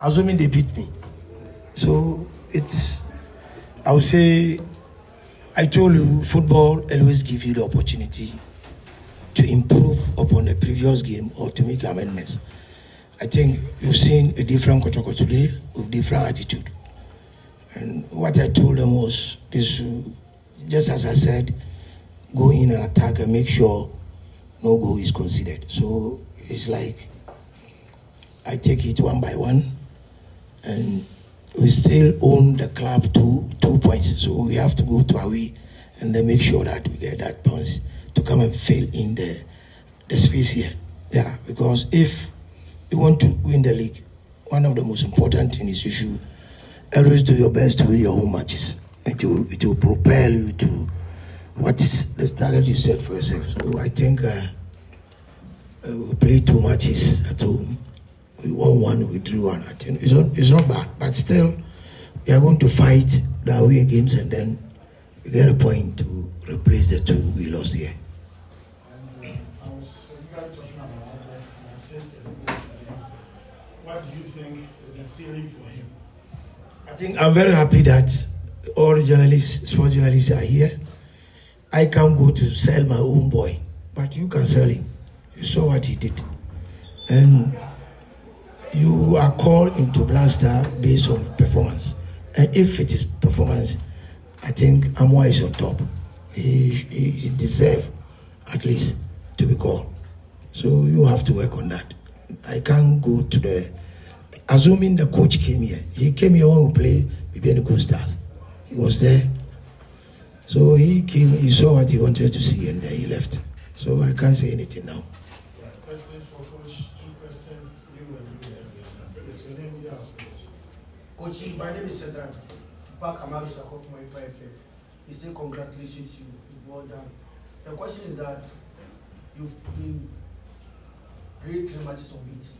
assuming they beat me. So I would say, I told you, football always gives you the opportunity to improve upon the previous game or to make amendments. I think you've seen a different Kotoko today with different attitude. And what I told them was, this, just as I said, go in and attack and make sure no goal is considered. So it's like, I take it one by one, and we still own the club 2 points. So we have to go to away and then make sure that we get that points to come and fill in the space here. Yeah, because if you want to win the league, one of the most important things is you should always do your best to win your home matches. It will propel you to what is the target you set for yourself. So I think we played 2 matches at home. We won 1, we drew 1. I think it's not bad, but still, we are going to fight the away games and then we get a point to replace the 2 we lost here. I was specifically talking about that and assist the goal for him. What do you think is the ceiling for him? I think I'm very happy that all the journalists, sports journalists are here. I can't go to sell my own boy, but you can sell him. You saw what he did. And you are called into Black Star based on performance. And if it is performance, I think Amwa is on top. He deserves at least to be called. So you have to work on that. I can't go to the... Assuming the coach came here. He came here when we played with GoldStars. He was there. So he came, he saw what he wanted to see, and then he left. So I can't say anything now. Questions for Coach? 2 questions. You and you. Yes, your name is Coach, my name is Sedran. Back Amari Shakov, my PFF. He said congratulations to you. Well done. The question is that you've been played 3 matches unbeaten.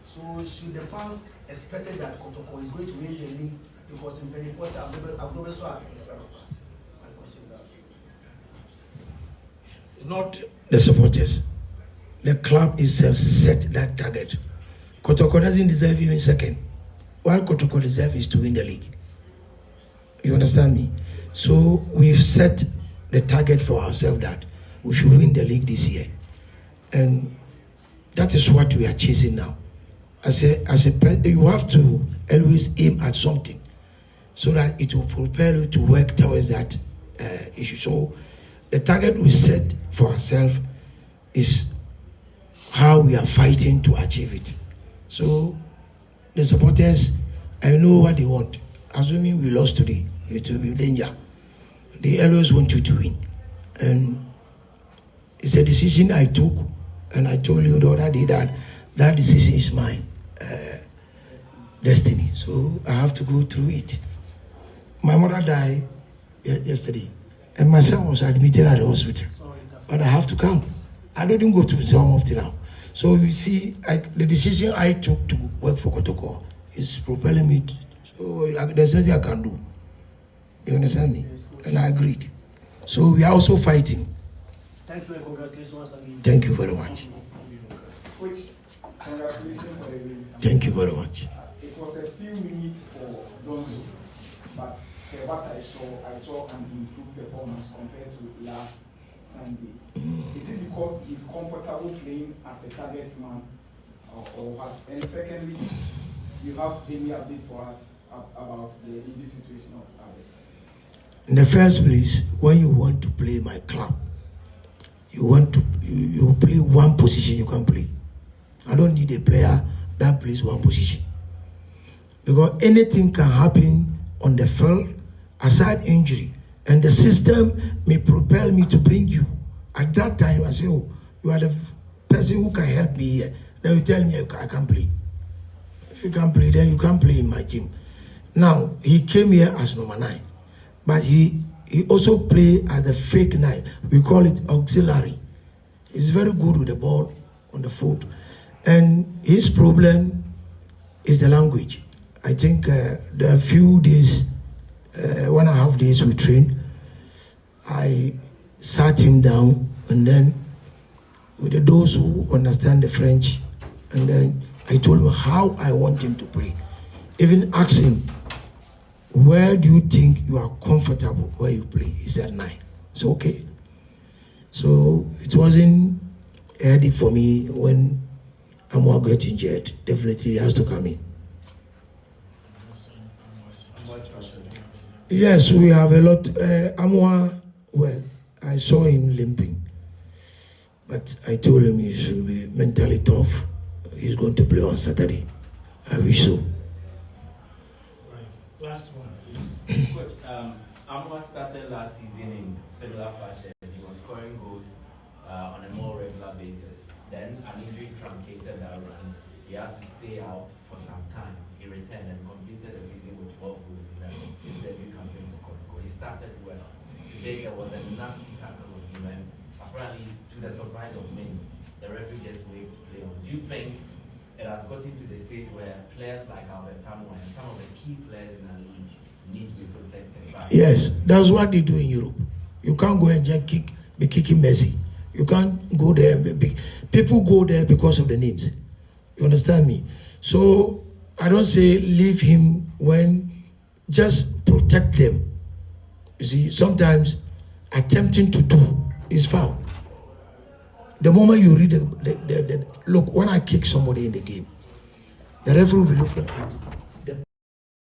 So should the fans expect that Kotoko is going to win the league? Because in 24 I've never saw it. My question is that. Not the supporters. The club itself set that target. Kotoko doesn't deserve even second. What Kotoko deserves is to win the league. You understand me? So we've set the target for ourselves that we should win the league this year. And that is what we are chasing now. You have to always aim at something so that it will propel you to work towards that issue. So the target we set for ourselves is how we are fighting to achieve it. So the supporters, I know what they want. Assuming we lost today, it will be danger. They always want you to win. And it's a decision I took, and I told you the other day that decision is mine. Destiny. So I have to go through it. My mother died yesterday, and my son was admitted at the hospital. But I have to come. I didn't go to some up to now. So you see, the decision I took to work for Kotoko is propelling me. So there's nothing I can do. You understand me? And I agreed. So we are also fighting. Thank you and congratulations once again. Thank you very much. Coach, congratulations for the win. Thank you very much. It was a few minutes for Donzo, but what I saw an improved performance compared to last Sunday. Is it because he's comfortable playing as a target man or what? And secondly, you have any update for us about the injury situation of Alex? In the first place, when you want to play my club, you play one position you can play. I don't need a player that plays one position. Because anything can happen on the field, aside injury, and the system may propel me to bring you. At that time, I say, oh, you are the person who can help me here. Then you tell me I can't play. If you can't play, then you can't play in my team. Now, he came here as number 9. But he also played as the fake 9. We call it auxiliary. He's very good with the ball on the foot. And his problem is the language. I think there are few days, 1.5 days we trained, I sat him down, and then with those who understand the French, and then I told him how I want him to play. Even asked him, where do you think you are comfortable where you play? He said 9. So okay. So it wasn't a headache for me when Amwa got injured. Definitely he has to come in. Yes, we have a lot. Amwa, well, I saw him limping. But I told him he should be mentally tough. He's going to play on Saturday. I wish so. Right. Last one, please. Coach, Amwa started last season in similar fashion. He was scoring goals on a more regular basis. Then an injury truncated that run. He had to stay out for some time. He returned and completed the season with 12 goals in his debut campaign for Kotoko. He started well. Today there was a nasty tackle on him, and apparently, to the surprise of many, the referee just waved to play on. Do you think it has gotten to the stage where players like Albert Tamwa and some of the key players in the league need to be protected by? Yes, that's what they do in Europe. You can't go and just be kicking Messi. You can't go there and people go there because of the names. You understand me? So I don't say leave him when, just protect them. You see, sometimes attempting to do is foul. The moment you read look, when I kick somebody in the game, the referee will be looking at